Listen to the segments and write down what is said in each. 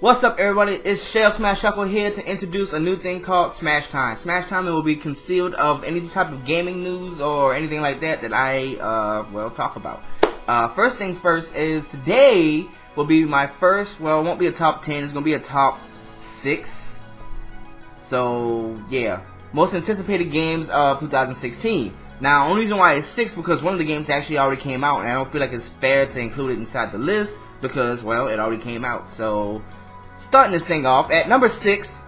What's up, everybody? It's Shuckle here to introduce a new thing called Smash Time. Smash Time will be concealed of any type of gaming news or anything like that that I talk about. First things first is today will be my first. Well, it won't be a top 10. It's gonna be a top 6. So yeah, most anticipated games of 2016. Now, only reason why it's 6 because one of the games actually already came out, and I don't feel like it's fair to include it inside the list because, well, it already came out. So, starting this thing off at number 6,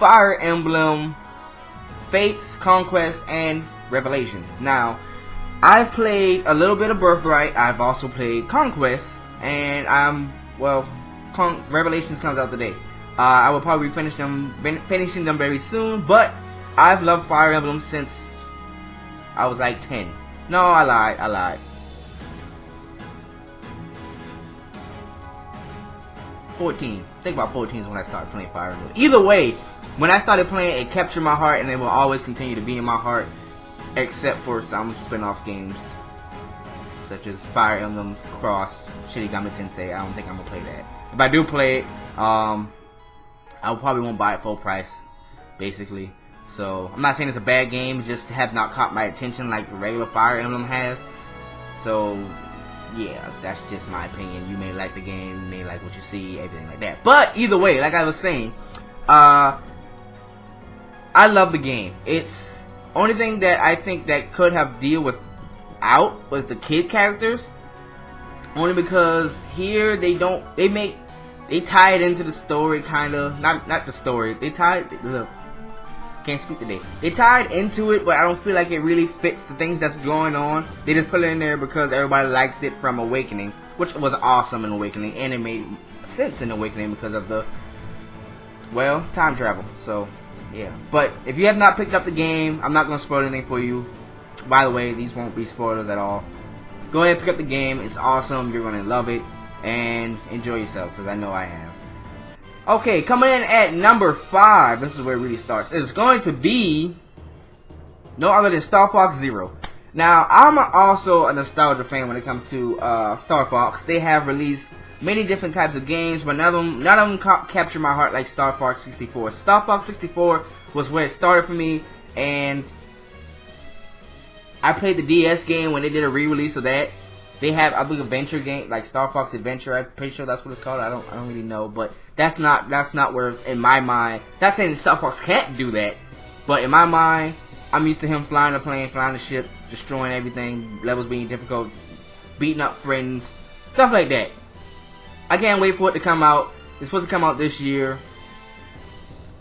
Fire Emblem Fates, Conquest, and Revelations. Now, I've played a little bit of Birthright. I've also played Conquest, and Revelations comes out today. I will probably be finishing them very soon, but I've loved Fire Emblem since I was like 10. No, I lied. 14. I think about 14 is when I started playing Fire Emblem. Either way, when I started playing, it captured my heart, and it will always continue to be in my heart, except for some spin-off games, such as Fire Emblem Cross, Shinigami Tensei. I don't think I'm gonna play that. If I do play it, I probably won't buy it full price, basically. So, I'm not saying it's a bad game, it just have not caught my attention like regular Fire Emblem has. So, yeah, that's just my opinion. You may like the game, you may like what you see, everything like that. But, either way, like I was saying, I love the game. It's only thing that I think that could have deal without was the kid characters. Only because here they tie it into the story, kind of. Not the story. Can't speak today. They tied into it, but I don't feel like it really fits the things that's going on. They just put it in there because everybody liked it from Awakening, which was awesome in Awakening, and it made sense in Awakening because of the, well, time travel. So, yeah. But if you have not picked up the game, I'm not going to spoil anything for you. By the way, these won't be spoilers at all. Go ahead and pick up the game. It's awesome. You're going to love it, and enjoy yourself, because I know I have. Okay, coming in at number 5, this is where it really starts. It's going to be no other than Star Fox Zero. Now, I'm also a nostalgia fan when it comes to Star Fox. They have released many different types of games, but none of them capture my heart like Star Fox 64. Star Fox 64 was where it started for me, and I played the DS game when they did a re-release of that. They have, I believe, adventure game like Star Fox Adventure. I'm pretty sure that's what it's called. I don't really know, but that's not where, in my mind. Not saying Star Fox can't do that, but in my mind, I'm used to him flying a plane, flying a ship, destroying everything, levels being difficult, beating up friends, stuff like that. I can't wait for it to come out. It's supposed to come out this year.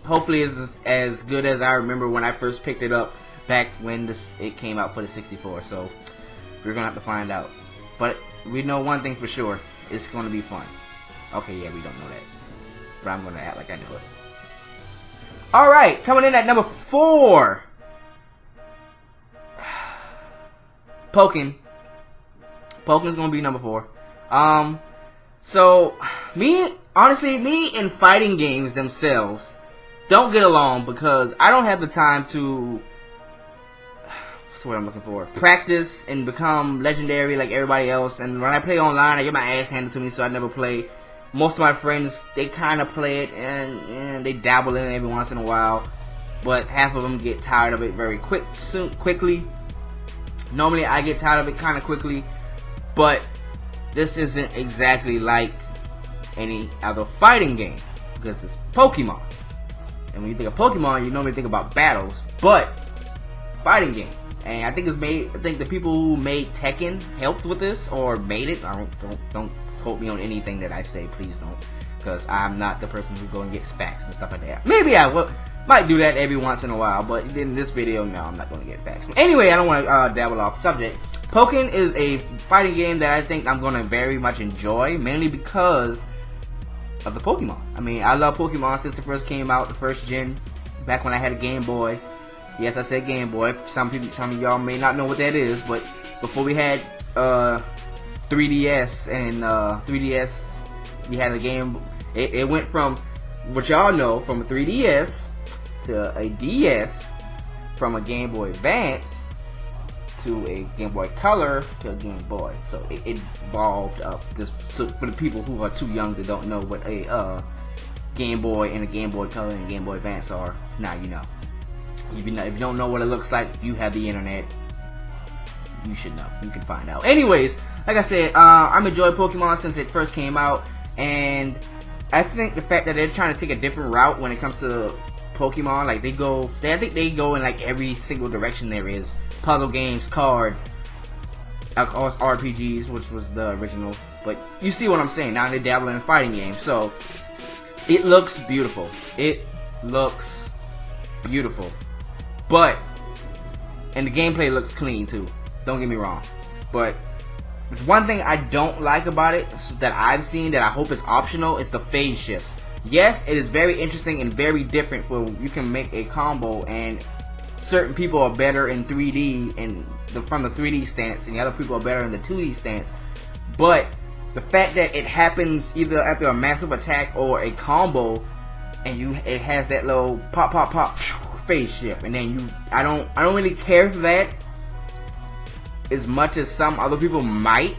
Hopefully, it's as good as I remember when I first picked it up back when it came out for the 64. So we're gonna have to find out. But we know one thing for sure. It's going to be fun. Okay, yeah, we don't know that. But I'm going to act like I know it. Alright, coming in at number 4. Pokken. Pokken's going to be number 4. So, honestly, me and fighting games themselves don't get along because I don't have the time to, what's the word I'm looking for, practice and become legendary like everybody else. And when I play online, I get my ass handed to me, so I never play. Most of my friends, they kind of play it and they dabble in it every once in a while, but half of them get tired of it very quickly. Normally I get tired of it kind of quickly, but this isn't exactly like any other fighting game because it's Pokemon. And when you think of Pokemon, you normally think about battles, but fighting game. And I think the people who made Tekken helped with this or made it. Don't quote me on anything that I say, please don't, because I'm not the person who go and get facts and stuff like that. Maybe I might do that every once in a while, but in this video, no, I'm not going to get facts. Anyway, I don't want to dabble off subject. Pokken is a fighting game that I think I'm going to very much enjoy, mainly because of the Pokemon. I mean, I love Pokemon since it first came out, the first gen, back when I had a Game Boy. Yes, I said Game Boy. Some of y'all may not know what that is, but before we had 3DS and 3DS, we had a game. It went from, what y'all know, from a 3DS to a DS, from a Game Boy Advance to a Game Boy Color to a Game Boy. So it evolved up. Just so for the people who are too young that don't know what a Game Boy and a Game Boy Color and Game Boy Advance are, now you know. If you don't know what it looks like, you have the internet. You should know. You can find out. Anyways, like I said, I've enjoyed Pokemon since it first came out, and I think the fact that they're trying to take a different route when it comes to Pokemon, like I think they go in like every single direction there is. Puzzle games, cards, of course RPGs, which was the original, but you see what I'm saying. Now they're dabbling in fighting games, so it looks beautiful. It looks beautiful, and the gameplay looks clean too. Don't get me wrong, but there's one thing I don't like about it that I've seen that I hope is optional is the phase shifts. Yes, it is very interesting and very different for you can make a combo, and certain people are better in 3D and from the 3D stance, and the other people are better in the 2D stance. But the fact that it happens either after a massive attack or a combo, and it has that little pop pop pop phase shift, and then I don't really care for that as much as some other people might,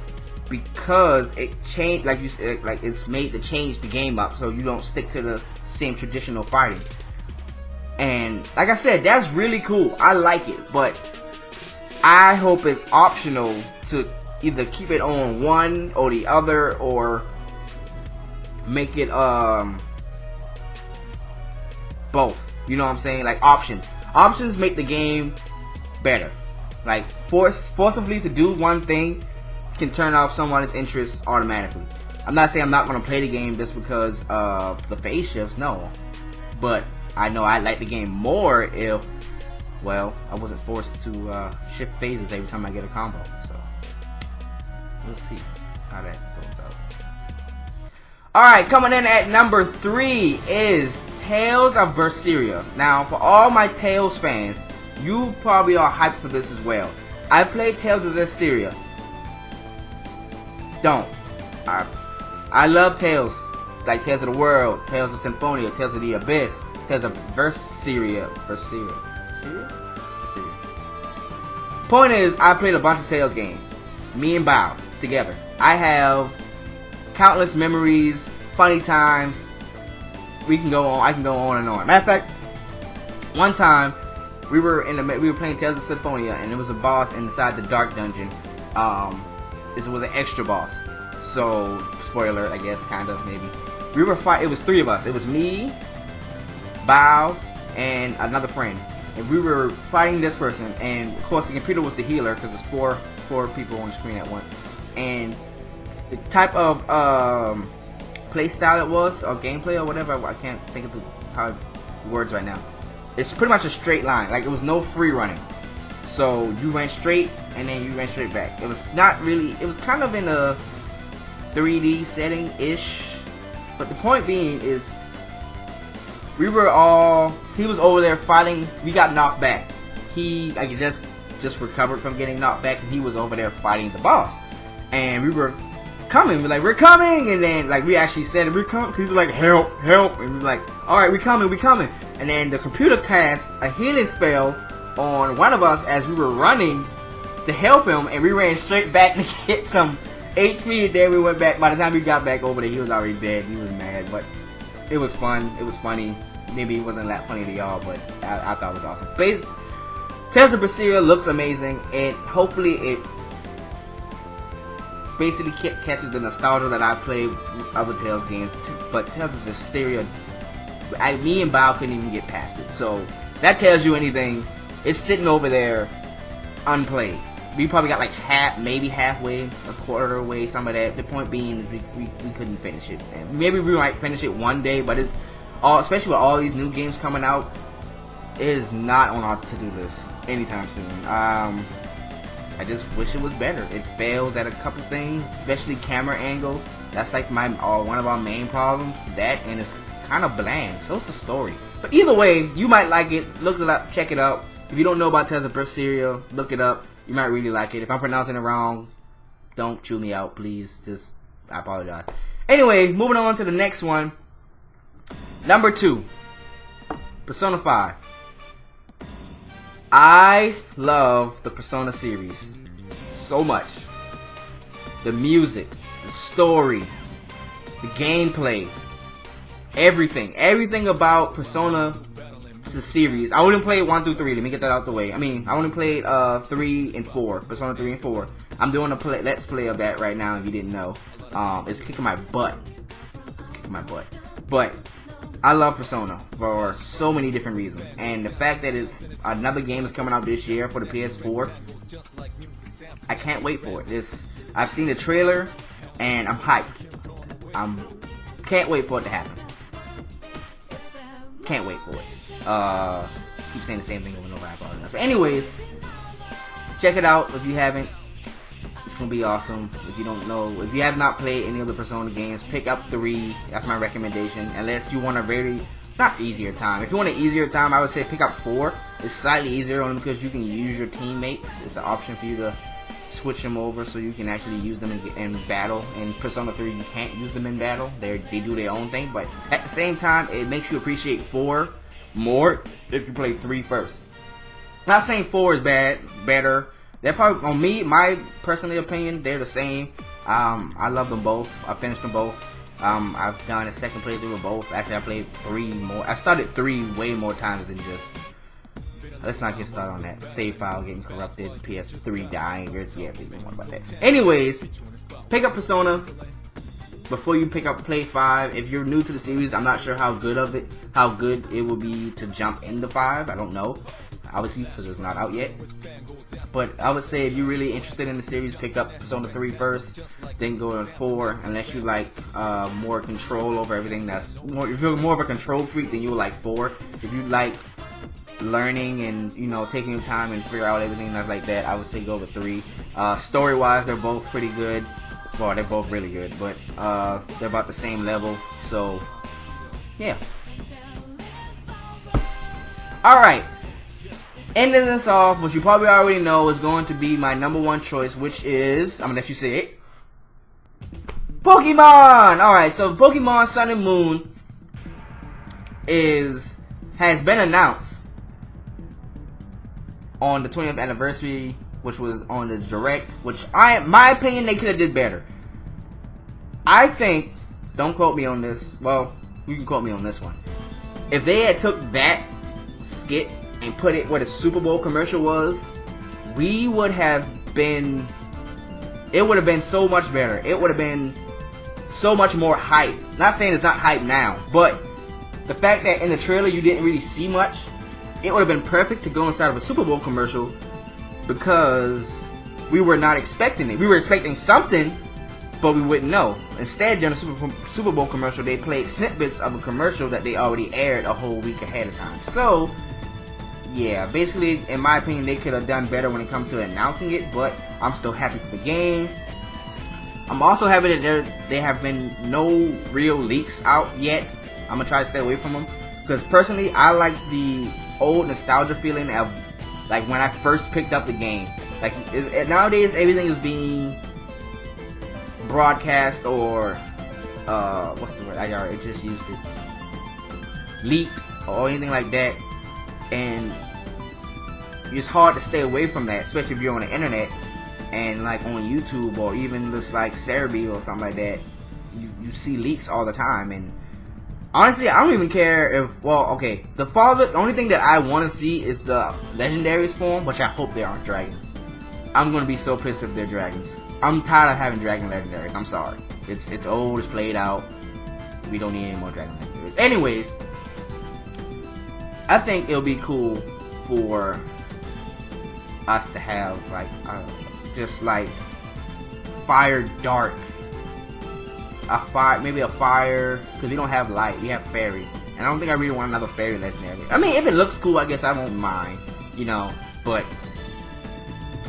because it changed, like you said, like it's made to change the game up so you don't stick to the same traditional fighting. And like I said, that's really cool. I like it, but I hope it's optional to either keep it on one or the other, or make it both. You know what I'm saying? Like options. Options make the game better. Like forcibly to do one thing can turn off someone's interest automatically. I'm not saying I'm not going to play the game just because of the phase shifts, no. But I know I'd like the game more if, well, I wasn't forced to shift phases every time I get a combo. So we'll see how that goes out. Alright, coming in at number 3 is Tales of Berseria. Now, for all my Tales fans, you probably are hyped for this as well. I played Tales of Berseria. I love Tales, like Tales of the World, Tales of Symphonia, Tales of the Abyss, Tales of Berseria. Point is, I played a bunch of Tales games. Me and Bao together. I have countless memories, funny times. I can go on and on. Matter of fact, one time we were playing Tales of Symphonia, and there was a boss inside the Dark Dungeon. This was an extra boss. So, spoiler, I guess, kind of, maybe. We were fighting. It was 3 of us. It was me, Bao, and another friend. And we were fighting this person. And of course, the computer was the healer because it's four people on the screen at once. And the type of play style it was, or gameplay, or whatever, I can't think of the words right now. It's pretty much a straight line. Like, it was no free running. So you ran straight, and then you ran straight back. It was not really. It was kind of in a 3D setting ish. But the point being is, he was over there fighting. We got knocked back. He just recovered from getting knocked back, and he was over there fighting the boss. And we were coming. We're coming, and then like we actually said we're coming. He was like, help, help, and we were like, all right, we're coming. And then the computer cast a healing spell on one of us as we were running to help him, and we ran straight back to get some HP, and then we went back. By the time we got back over there, he was already dead. He was mad, but it was fun. It was funny. Maybe it wasn't that funny to y'all, but I thought it was awesome. Tales of Berseria looks amazing, and hopefully it basically catches the nostalgia that I played other Tales games. But Tales of Berseria, me and Bao couldn't even get past it. So that tells you anything. It's sitting over there unplayed. We probably got like maybe halfway, a quarter away, some of that. The point being is we couldn't finish it. And maybe we might finish it one day, but it's especially with all these new games coming out, it is not on our to-do list anytime soon. I just wish it was better. It fails at a couple things, especially camera angle. That's like one of our main problems. That, and it's kind of bland. So it's the story. But either way, you might like it. Look it up, check it out. If you don't know about Tales of Berseria, look it up. You might really like it. If I'm pronouncing it wrong, don't chew me out, please. I apologize. Anyway, moving on to the next one. Number 2, Persona 5. I love the Persona series so much. The music, the story, the gameplay, everything about Persona the series. I wouldn't play 1 through 3. Let me get that out the way. I mean, I wouldn't play 3 and 4. Persona 3 and 4. I'm doing a let's play of that right now. If you didn't know, it's kicking my butt. It's kicking my butt. But I love Persona for so many different reasons, and the fact that it's another game is coming out this year for the PS4, I can't wait for it. I've seen the trailer, and I'm hyped. Can't wait for it to happen. Can't wait for it. Keep saying the same thing over and over. I apologize. But anyways, check it out if you haven't. It's gonna be awesome. If you don't know, if you have not played any of the Persona games, pick up 3. That's my recommendation. Unless you want a very not easier time. If you want an easier time, I would say pick up 4. It's slightly easier only because you can use your teammates. It's an option for you to switch them over so you can actually use them in battle. In Persona 3, you can't use them in battle. They do their own thing, but at the same time, it makes you appreciate 4 more if you play 3 first. Not saying 4 is better. They're probably, on me, my personal opinion, they're the same. I love them both. I finished them both. I've done a second playthrough of both. Actually, I played 3 more. I started 3 way more times than just. Let's not get started on that. Save file getting corrupted, PS3 dying. Yeah, we don't worry about that. Anyways, pick up Persona before you pick up Play 5. If you're new to the series, I'm not sure how good it will be to jump into 5. I don't know, obviously, because it's not out yet. But I would say if you're really interested in the series, pick up Persona 3 first, then go to 4. Unless you like more control over everything. If you're more of a control freak, then you'll like 4. If you like learning and taking your time and figure out everything that's like that, I would say go with 3. Story wise, they're both pretty good. Well, they're both really good, but they're about the same level, so yeah. Alright, ending this off, which you probably already know is going to be my number 1 choice, which is, I'm gonna let you say it, Pokemon! Alright, so Pokemon Sun and Moon has been announced on the 20th anniversary, which was on the Direct, which my opinion, they could have did better. I think, don't quote me on this, well, you can quote me on this one. If they had took that skit and put it where the Super Bowl commercial was, it would have been so much better. It would have been so much more hype. Not saying it's not hype now, but the fact that in the trailer you didn't really see much, it would have been perfect to go inside of a Super Bowl commercial, because we were not expecting it. We were expecting something, but we wouldn't know. Instead, during the Super Bowl commercial, they played snippets of a commercial that they already aired a whole week ahead of time. So, yeah, basically, in my opinion, they could have done better when it comes to announcing it, but I'm still happy for the game. I'm also happy that there have been no real leaks out yet. I'm going to try to stay away from them, because personally, I like the old nostalgia feeling of like when I first picked up the game. Like nowadays, everything is being broadcast or what's the word? I already just used it. Leaked or anything like that, and it's hard to stay away from that, especially if you're on the internet and like on YouTube or even just like Cerebi or something like that. You see leaks all the time, and honestly, I don't even care if, well, okay, the only thing that I want to see is the legendaries form, which I hope they aren't dragons. I'm going to be so pissed if they're dragons. I'm tired of having dragon legendaries. I'm sorry. It's old, it's played out. We don't need any more dragon legendaries. Anyways, I think it'll be cool for us to have, like, just like fire dark. Maybe a fire, because we don't have light, we have fairy, and I don't think I really want another fairy legendary. I mean, if it looks cool, I guess I won't mind, but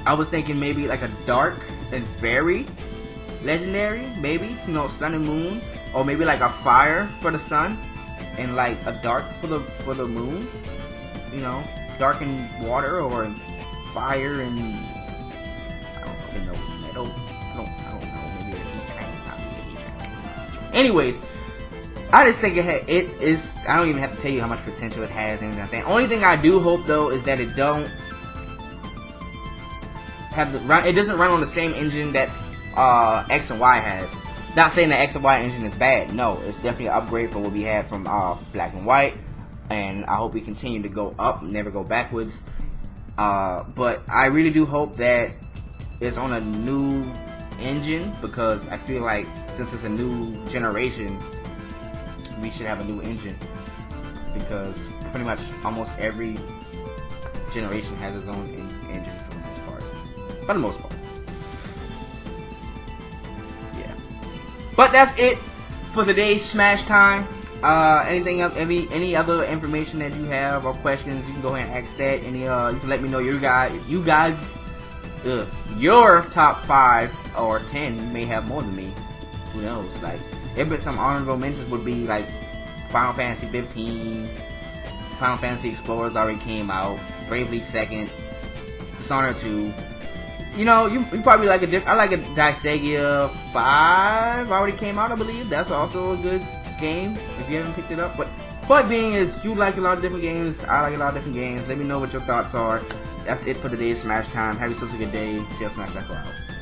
I was thinking maybe like a dark and fairy legendary, maybe, Sun and Moon, or maybe like a fire for the sun and like a dark for the moon, dark and water, or fire and I don't know, metal. Anyways, I just think it is. I don't even have to tell you how much potential it has and anything like that. Only thing I do hope though is that it don't have the run. It doesn't run on the same engine that X and Y has. Not saying the X and Y engine is bad. No, it's definitely an upgrade from what we had from Black and White, and I hope we continue to go up, never go backwards. But I really do hope that it's on a new engine, because I feel like since it's a new generation, we should have a new engine, because pretty much almost every generation has its own engine for the most part. Yeah. But that's it for today's Smash Time. Anything else, any other information that you have or questions, you can go ahead and ask that. Any you can let me know your top 5 or 10. You may have more than me. Who knows? Like, if some honorable mentions would be like Final Fantasy 15, Final Fantasy Explorers already came out, Bravely 2nd, Dishonored 2. You know, you probably like I like a Disagia 5 already came out, I believe. That's also a good game if you haven't picked it up. But point being is, you like a lot of different games, I like a lot of different games. Let me know what your thoughts are. That's it for today's Smash Time. Have yourselves a good day. See you, Smash Shuckle out.